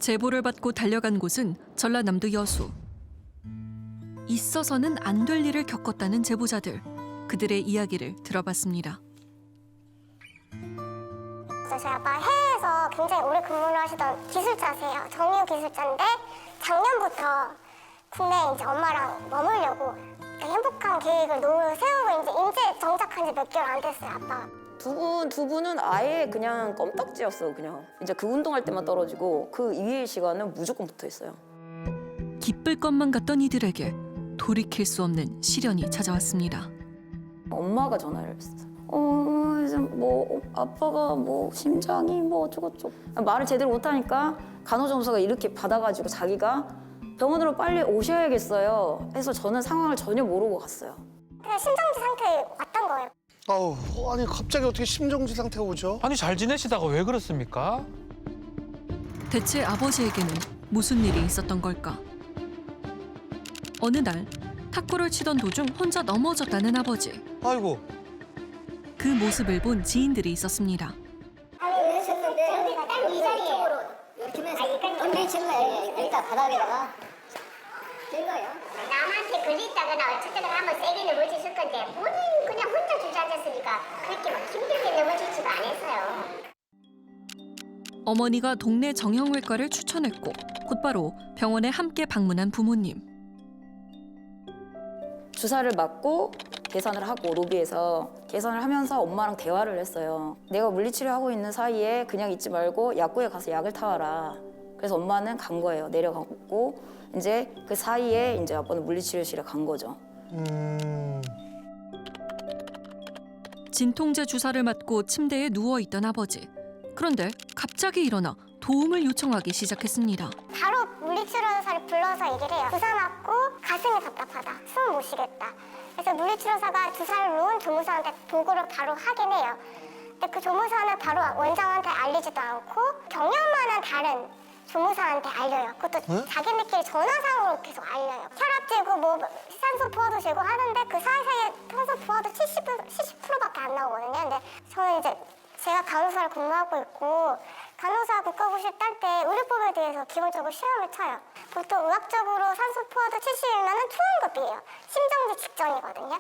제보를 받고 달려간 곳은 전라남도 여수. 있어서는 안 될 일을 겪었다는 제보자들. 그들의 이야기를 들어봤습니다. 저희 아빠 해외에서 굉장히 오래 근무를 하시던 기술자세요. 정유 기술자인데 작년부터 국내에 이제 엄마랑 머물려고 행복한 계획을 세우고 이제 인제 정착한 지 몇 개월 안 됐어요, 아빠. 두 분은 아예 그냥 껌딱지였어. 그냥 이제 그 운동할 때만 떨어지고 그 이외의 시간은 무조건 붙어 있어요. 기쁠 것만 같던 이들에게 돌이킬 수 없는 시련이 찾아왔습니다. 엄마가 전화를 했어. 이제 뭐 아빠가 뭐 심장이 뭐 어쩌고저쩌고 말을 제대로 못하니까 간호조무사가 이렇게 받아가지고 자기가 병원으로 빨리 오셔야겠어요. 해서 저는 상황을 전혀 모르고 갔어요. 그냥 심정지 상태에 왔던 거예요. 아우, 아니 갑자기 어떻게 심정지 상태가 오죠? 아니 잘 지내시다가 왜 그렇습니까? 대체 아버지에게는 무슨 일이 있었던 걸까? 어느 날 탁구를 치던 도중 혼자 넘어졌다는 아버지. 아이고. 그 모습을 본 지인들이 있었습니다. 아니, 그러셨는데 여기가 딱 이 자리에 이렇게 하면서 던지신 거예요. 일단 바닥에다가 든 거예요. 남한테 걸렸다거나 어쨌든 한번 세게 넘어졌을 건데 본인 그냥 혼자 주저앉았으니까 그렇게 막 힘들게 넘어지지가 않았어요. 어머니가 동네 정형외과를 추천했고 곧바로 병원에 함께 방문한 부모님. 주사를 맞고 계산을 하고 로비에서 계산을 하면서 엄마랑 대화를 했어요. 내가 물리치료하고 있는 사이에 그냥 있지 말고 약국에 가서 약을 타와라. 그래서 엄마는 간 거예요. 내려가고 이제 그 사이에 이제 아빠는 물리치료실에 간 거죠. 진통제 주사를 맞고 침대에 누워 있던 아버지. 그런데 갑자기 일어나 도움을 요청하기 시작했습니다. 바로 물리치료사를 불러서 얘기를 해요. 주사 맞고 가슴이 답답하다. 숨 못 쉬겠다. 그래서 물리치료사가 주사를 놓은 조무사한테 보고를 바로 하긴 해요. 근데 그 조무사는 바로 원장한테 알리지도 않고 경력만한 다른 조무사한테 알려요. 그것도 자기네끼리 전화상으로 계속 알려요. 혈압 재고 뭐 산소 포화도 재고 하는데 그 사이사이에 산소 포화도 70%밖에 안 나오거든요. 근데 저는 이제 제가 간호사를 근무하고 있고 간호사 국가고시 딸 때 의료법에 대해서 기본적으로 시험을 쳐요. 보통 의학적으로 산소 포화도 70이면 투혼급이에요. 심정지 직전이거든요.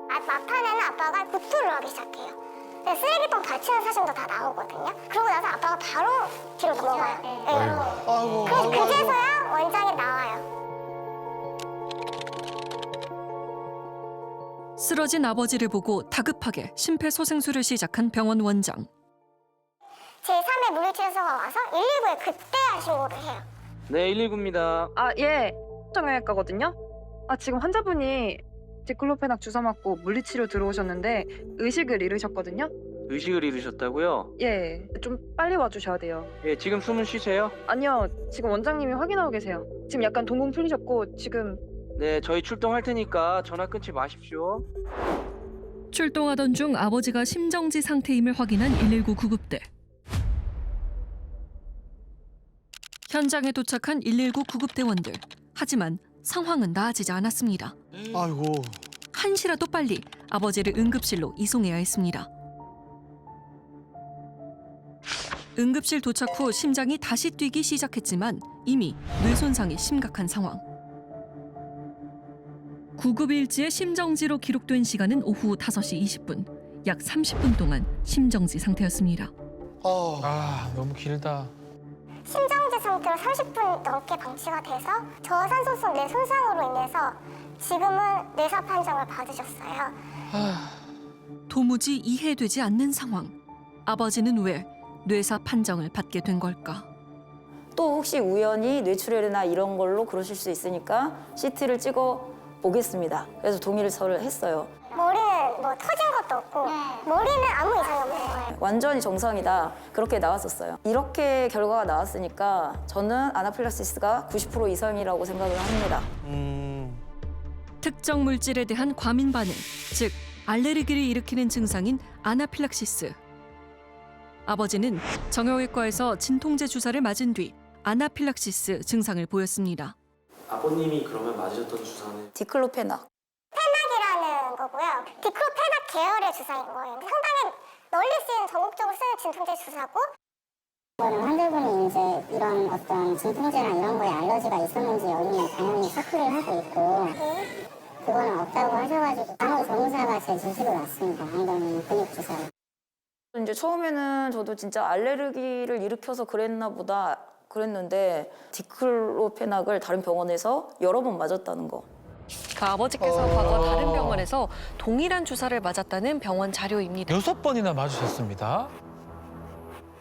막판에는 아빠가 구토를 하기 시작해요. 쓰레기통 받치는 사진도 다 나오거든요. 그러고 나서 아빠가 바로 뒤로 넘어가요. 네. 아이고. 그제서야 원장이 나와요. 쓰러진 아버지를 보고 다급하게 심폐소생술을 시작한 병원 원장. 제3의 물리치료사가 와서 119에 그때야 신고를 해요. 네, 119입니다. 아, 예. 정형외과거든요. 지금 환자분이 디클로페낙 주사 맞고 물리치료 들어오셨는데 의식을 잃으셨거든요. 의식을 잃으셨다고요? 예, 좀 빨리 와주셔야 돼요. 예, 지금 숨은 쉬세요? 아니요, 지금 원장님이 확인하고 계세요. 지금 약간 동공 풀리셨고 지금 네, 저희 출동할 테니까 전화 끊지 마십시오. 출동하던 중 아버지가 심정지 상태임을 확인한 119 구급대. 현장에 도착한 119 구급대원들. 하지만 상황은 나아지지 않았습니다. 아이고. 한시라도 빨리 아버지를 응급실로 이송해야 했습니다. 응급실 도착 후 심장이 다시 뛰기 시작했지만 이미 뇌 손상이 심각한 상황. 구급일지의 심정지로 기록된 시간은 오후 5시 20분. 약 30분 동안 심정지 상태였습니다. 너무 길다. 심정지 상태로 30분 넘게 방치가 돼서 저산소성 뇌 손상으로 인해서 지금은 뇌사 판정을 받으셨어요. 도무지 이해되지 않는 상황. 아버지는 왜 뇌사 판정을 받게 된 걸까? 또 혹시 우연히 뇌출혈이나 이런 걸로 그러실 수 있으니까 CT를 찍어 보겠습니다. 그래서 동의를 했어요. 머리는 뭐 터진 것도 없고 머리는 아무 이상이 없는 거예요. 완전히 정상이다. 그렇게 나왔었어요. 이렇게 결과가 나왔으니까 저는 아나필락시스가 90% 이상이라고 생각을 합니다. 특정 물질에 대한 과민 반응, 즉 알레르기를 일으키는 증상인 아나필락시스. 아버지는 정형외과에서 진통제 주사를 맞은 뒤 아나필락시스 증상을 보였습니다. 아버님이 그러면 맞으셨던 주사는? 디클로페낙. 페낙이라는 거고요. 디클로페낙 계열의 주사인 거예요. 상당히 널리 쓰이는 전국적으로 쓰는 진통제 주사고 환자분이 이제 이런 어떤 진통제나 이런 거에 알러지가 있었는지 여기는 당연히 체크를 하고 있고 그거는 없다고 하셔가지고 간호조무사가 제 지시로 왔습니다. 엉덩이 근육 주사. 이제 처음에는 저도 진짜 알레르기를 일으켜서 그랬나 보다 그랬는데 디클로페낙을 다른 병원에서 여러 번 맞았다는 거. 그 아버지께서 과거 다른 병원에서 동일한 주사를 맞았다는 병원 자료입니다. 6번이나 맞으셨습니다.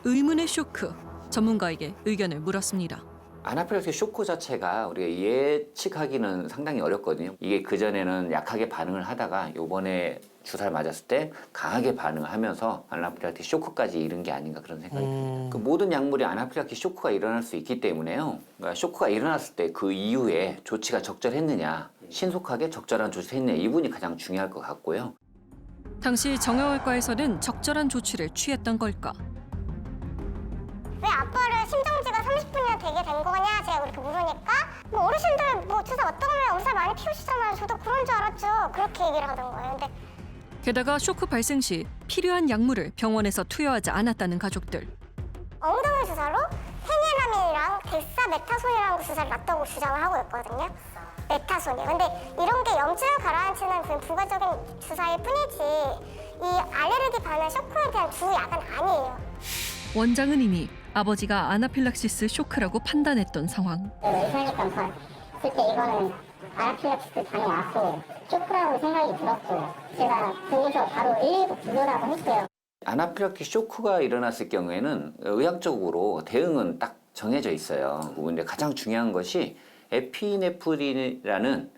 의문의 쇼크. 전문가에게 의견을 물었습니다. 아나필락시 쇼크 자체가 우리가 예측하기는 상당히 어렵거든요. 이게 그전에는 약하게 반응을 하다가 요번에 주사를 맞았을 때 강하게 반응을 하면서 아나필락시 쇼크까지 이른 게 아닌가 그런 생각이 듭니다. 그 모든 약물이 아나필락시 쇼크가 일어날 수 있기 때문에요. 그러니까 쇼크가 일어났을 때 그 이후에 조치가 적절했느냐, 신속하게 적절한 조치를 했느냐, 이분이 가장 중요할 것 같고요. 당시 정형외과에서는 적절한 조치를 취했던 걸까? 왜 아빠를 심정지가 30분이나 되게 된 거냐 제가 그렇게 물으니까 뭐 어르신들 뭐 주사 맞다 보면 엄살 많이 피우시잖아요. 저도 그런 줄 알았죠. 그렇게 얘기를 하던 거예요. 근데 게다가 쇼크 발생 시 필요한 약물을 병원에서 투여하지 않았다는 가족들. 엉덩이 주사로 페니라민이랑 덱사메타손이라는 주사를 맞다고 주장을 하고 있거든요. 메타손이. 근데 이런 게 염증을 가라앉히는 그 부가적인 주사일 뿐이지 이 알레르기 반응 쇼크에 대한 주 약은 아니에요. 원장은 이미 아버지가 아나필락시스 쇼크라고 판단했던 상황. 의사니까 봤을 때 이거는 아나필락시스 반응 왔고 쇼크라고 생각이 들었고 제가 보고서 바로 119 부르라고 했어요. 아나필락시 쇼크가 일어났을 경우에는 의학적으로 대응은 딱 정해져 있어요. 근데 가장 중요한 것이 에피네프린이라는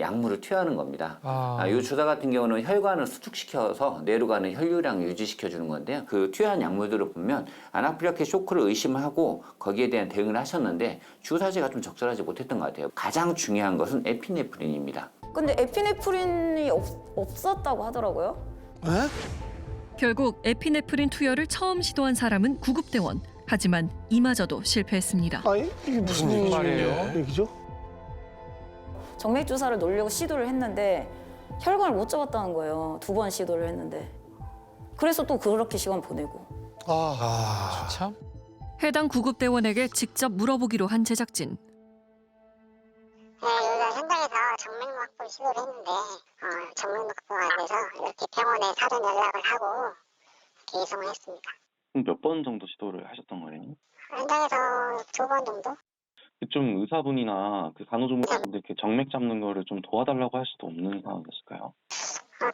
약물을 투여하는 겁니다. 이 주사 같은 경우는 혈관을 수축시켜서 뇌로 가는 혈류량을 유지시켜주는 건데요. 그 투여한 약물들을 보면 아나필락시 쇼크를 의심하고 거기에 대한 대응을 하셨는데 주사제가 좀 적절하지 못했던 것 같아요. 가장 중요한 것은 에피네프린입니다. 근데 에피네프린이 없었다고 하더라고요. 에? 결국 에피네프린 투여를 처음 시도한 사람은 구급대원. 하지만 이마저도 실패했습니다. 아니 이게 무슨 무슨 말이에요? 얘기죠? 정맥 주사를 놓으려고 시도를 했는데 혈관을 못 잡았다는 거예요. 2번 시도를 했는데. 그래서 또 그렇게 시간 보내고. 참. 해당 구급대원에게 직접 물어보기로 한 제작진. 여기가 현장에서 정맥 확보를 시도를 했는데 정맥 확보가 안 돼서 이렇게 병원에 사전 연락을 하고 개송을 했습니다. 그럼 몇 번 정도 시도를 하셨던 거예요? 현장에서 2번 정도? 좀 의사분이나 그 간호조무사분들 이렇게 정맥 잡는 거를 좀 도와달라고 할 수도 없는 상황이었을까요?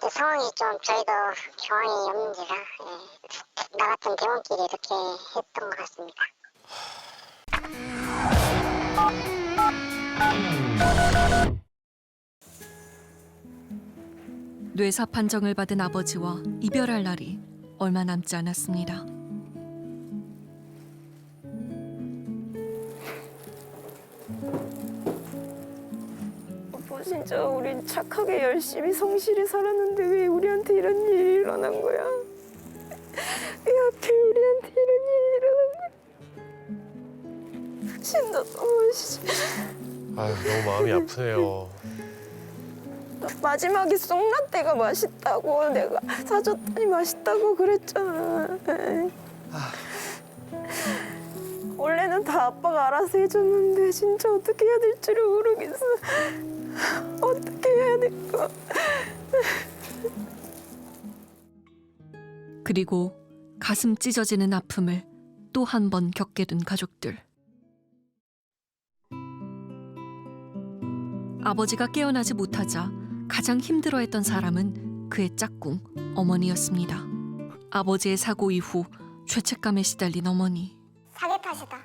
그 상황이 좀 저희도 경황이 없는지라 나 같은 대원끼리 이렇게 했던 것 같습니다. 뇌사 판정을 받은 아버지와 이별할 날이 얼마 남지 않았습니다. 오빠 진짜 우린 착하게 열심히 성실히 살았는데 왜 우리한테 이런 일이 일어난 거야? 왜 하필 우리한테 이런 일이 일어난 거야? 진짜 너무 아유, 너무 마음이 아프네요. 마지막에 쑥라떼가 맛있다고 내가 사줬더니 맛있다고 그랬잖아. 원래는 다 아빠가 알아서 해줬는데 진짜 어떻게 해야 될지를 모르겠어. 어떻게 해야 될까? 그리고 가슴 찢어지는 아픔을 또 한 번 겪게 된 가족들. 아버지가 깨어나지 못하자 가장 힘들어했던 사람은 그의 짝꿍 어머니였습니다. 아버지의 사고 이후 죄책감에 시달린 어머니. 자기 탓이다.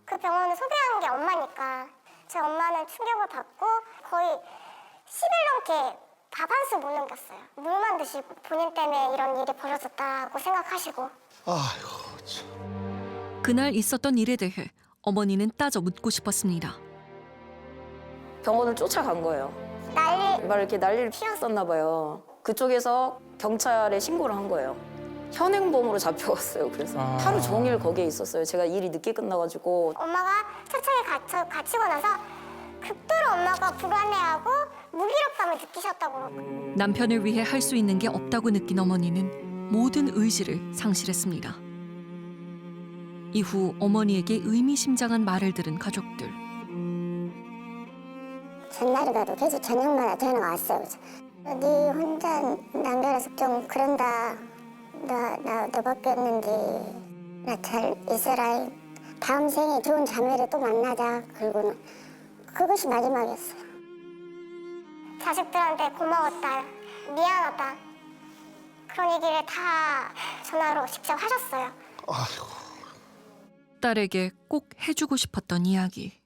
그 병원을 소개한 게 엄마니까 제 엄마는 충격을 받고 거의 10일 넘게 밥 한 술 못 넘겼어요. 물만 드시고 본인 때문에 이런 일이 벌어졌다고 생각하시고. 아이고 참. 그날 있었던 일에 대해 어머니는 따져 묻고 싶었습니다. 병원을 쫓아간 거예요. 막 이렇게 난리를 피웠었나 봐요. 그쪽에서 경찰에 신고를 한 거예요. 현행범으로 잡혀갔어요. 그래서 하루 종일 거기에 있었어요. 제가 일이 늦게 끝나가지고. 엄마가 차창에 갇히고 나서 극도로 엄마가 불안해하고 무기력감을 느끼셨다고 그러고. 남편을 위해 할 수 있는 게 없다고 느낀 어머니는 모든 의지를 상실했습니다. 이후 어머니에게 의미심장한 말을 들은 가족들. 전날이라도 계속 저녁마다 전화가 왔어요. 네 혼자 남겨놔서 좀 그런다. 너밖에 없는데 나 잘 있어라. 다음 생에 좋은 자매를 또 만나자. 그리고는 그것이 마지막이었어요. 자식들한테 고마웠다, 미안하다 그런 얘기를 다 전화로 직접 하셨어요. 아이고. 딸에게 꼭 해주고 싶었던 이야기.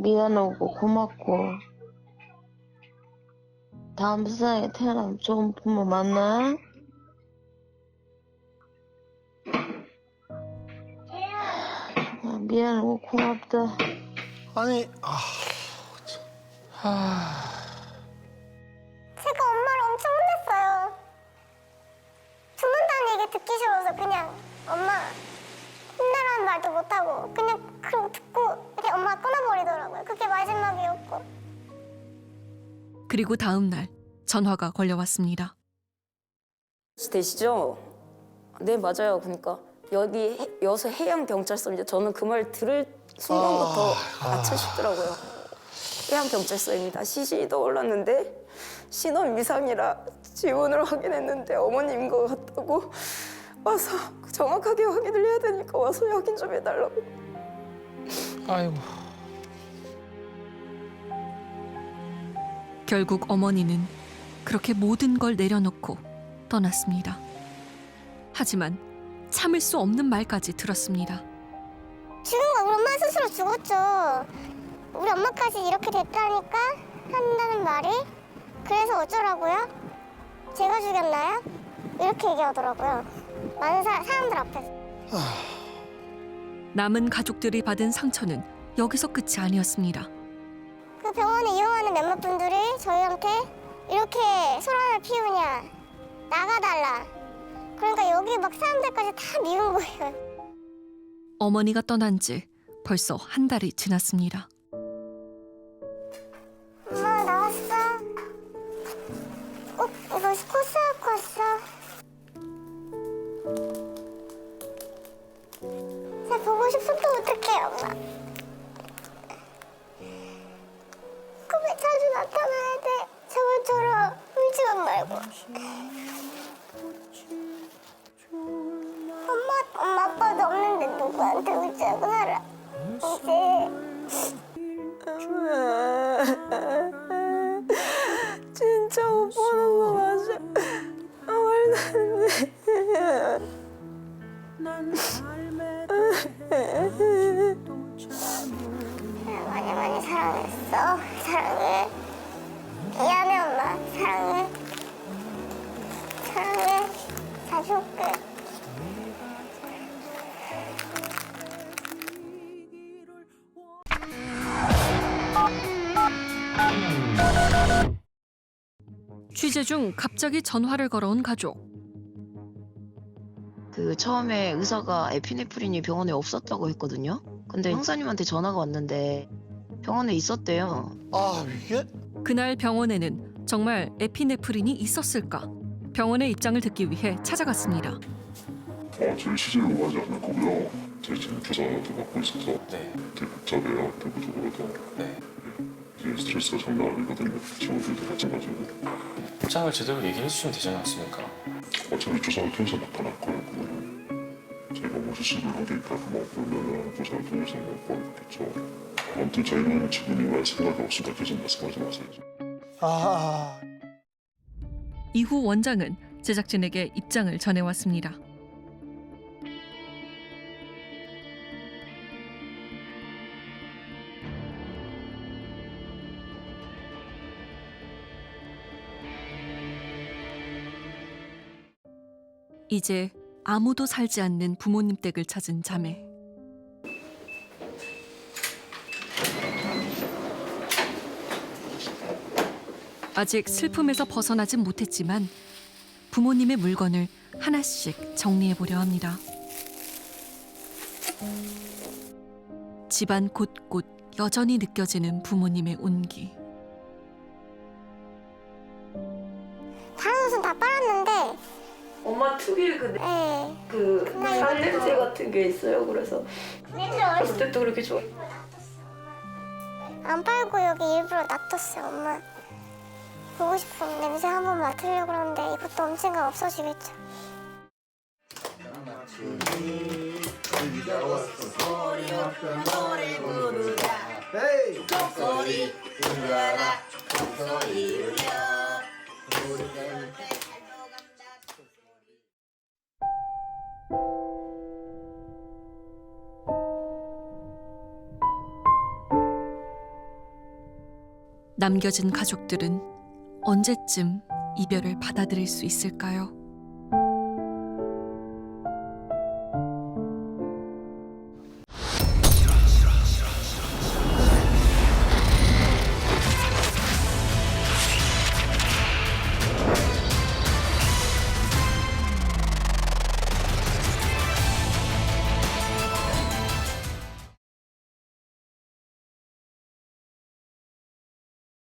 미안하고 고맙고 다음 세상에 태어나면 좋은 부모 만나. 미안하고 고맙다. 아니, 제가 엄마를 엄청 혼냈어요. 죽는다는 얘기 듣기 싫어서 그냥 엄마 혼내라는 말도 못하고 그냥 그러고 듣고 이렇게 엄마가 끊어버리더라고요. 그게 마지막이었고. 그리고 다음 날 전화가 걸려왔습니다. 되시죠? 네, 맞아요. 그러니까 여기 여수 해양경찰서인데 저는 그 말 들을 순간부터 아차 싶더라고요. 해양경찰서입니다. 시신이 떠올랐는데 신원 미상이라 지문을 확인했는데 어머님인 것 같다고 와서 정확하게 확인을 해야 되니까 와서 확인 좀 해달라고. 아이고. 결국 어머니는 그렇게 모든 걸 내려놓고 떠났습니다. 하지만 참을 수 없는 말까지 들었습니다. 죽은 거 우리 엄마 스스로 죽었죠. 우리 엄마까지 이렇게 됐다니까 한다는 말이. 그래서 어쩌라고요? 제가 죽였나요? 이렇게 얘기하더라고요. 많은 사람들 앞에서. 남은 가족들이 받은 상처는 여기서 끝이 아니었습니다. 그 병원에 이용하는 몇몇 분들이 저희한테 이렇게 소란을 피우냐, 나가달라. 그러니까 여기 막 사람들까지 다 미운 거예요. 어머니가 떠난 지 벌써 한 달이 지났습니다. 엄마 나왔어. 꼭 이거 코스 갖고 왔어. 나 보고 싶어도 어떡해 엄마. 꿈에 자주 나타나야 돼. 저번처럼 울지만 말고. 엄마 아빠도 없는데 누구한테 울지하고 살아. 이제 진짜 못 보는 거 맞아. 말도 안 돼. 많이 많이 사랑했어. 사랑해. 미안해 엄마. 사랑해. 사랑해. 자주 올게. 취재 중 갑자기 전화를 걸어온 가족. 그 처음에 의사가 에피네프린이 병원에 없었다고 했거든요. 근데 형사님한테 전화가 왔는데 병원에 있었대요. 이게? 그날 병원에는 정말 에피네프린이 있었을까? 병원의 입장을 듣기 위해 찾아갔습니다. 저희 취재로 가지 않을 거고요. 저희 지금 조사도 받고 있어서 되게 복잡해요. 내부적으로도. 이제 스트레스가 장난 아니거든요. 친구들도 마찬가지고. 입장을 제대로 얘기해 주시면 되지 않습니까? 어차피 조사를 통해서 나타날 거고 저희가 뭐 수습을 어디 있다 그러면은 조사를 통해서 보겠죠. 아무튼 저희는 지금 이말 생각이 없으니까 계속 말씀하지 마세요. 이후 원장은 제작진에게 입장을 전해왔습니다. 이제 아무도 살지 않는 부모님 댁을 찾은 자매. 아직 슬픔에서 벗어나진 못했지만 부모님의 물건을 하나씩 정리해보려 합니다. 집안 곳곳 여전히 느껴지는 부모님의 온기. 다른 옷은 다 빨았는데 엄마 특유의 네. 살냄새 같은 게 있어요. 그래서 그때도 그렇게 좋아. 안 빨고 여기 일부러 놔뒀어요. 엄마 보고 싶으면 냄새 한번 맡으려고 그러는데 이것도 언젠가 없어지겠죠. 남겨진 가족들은 언제쯤 이별을 받아들일 수 있을까요?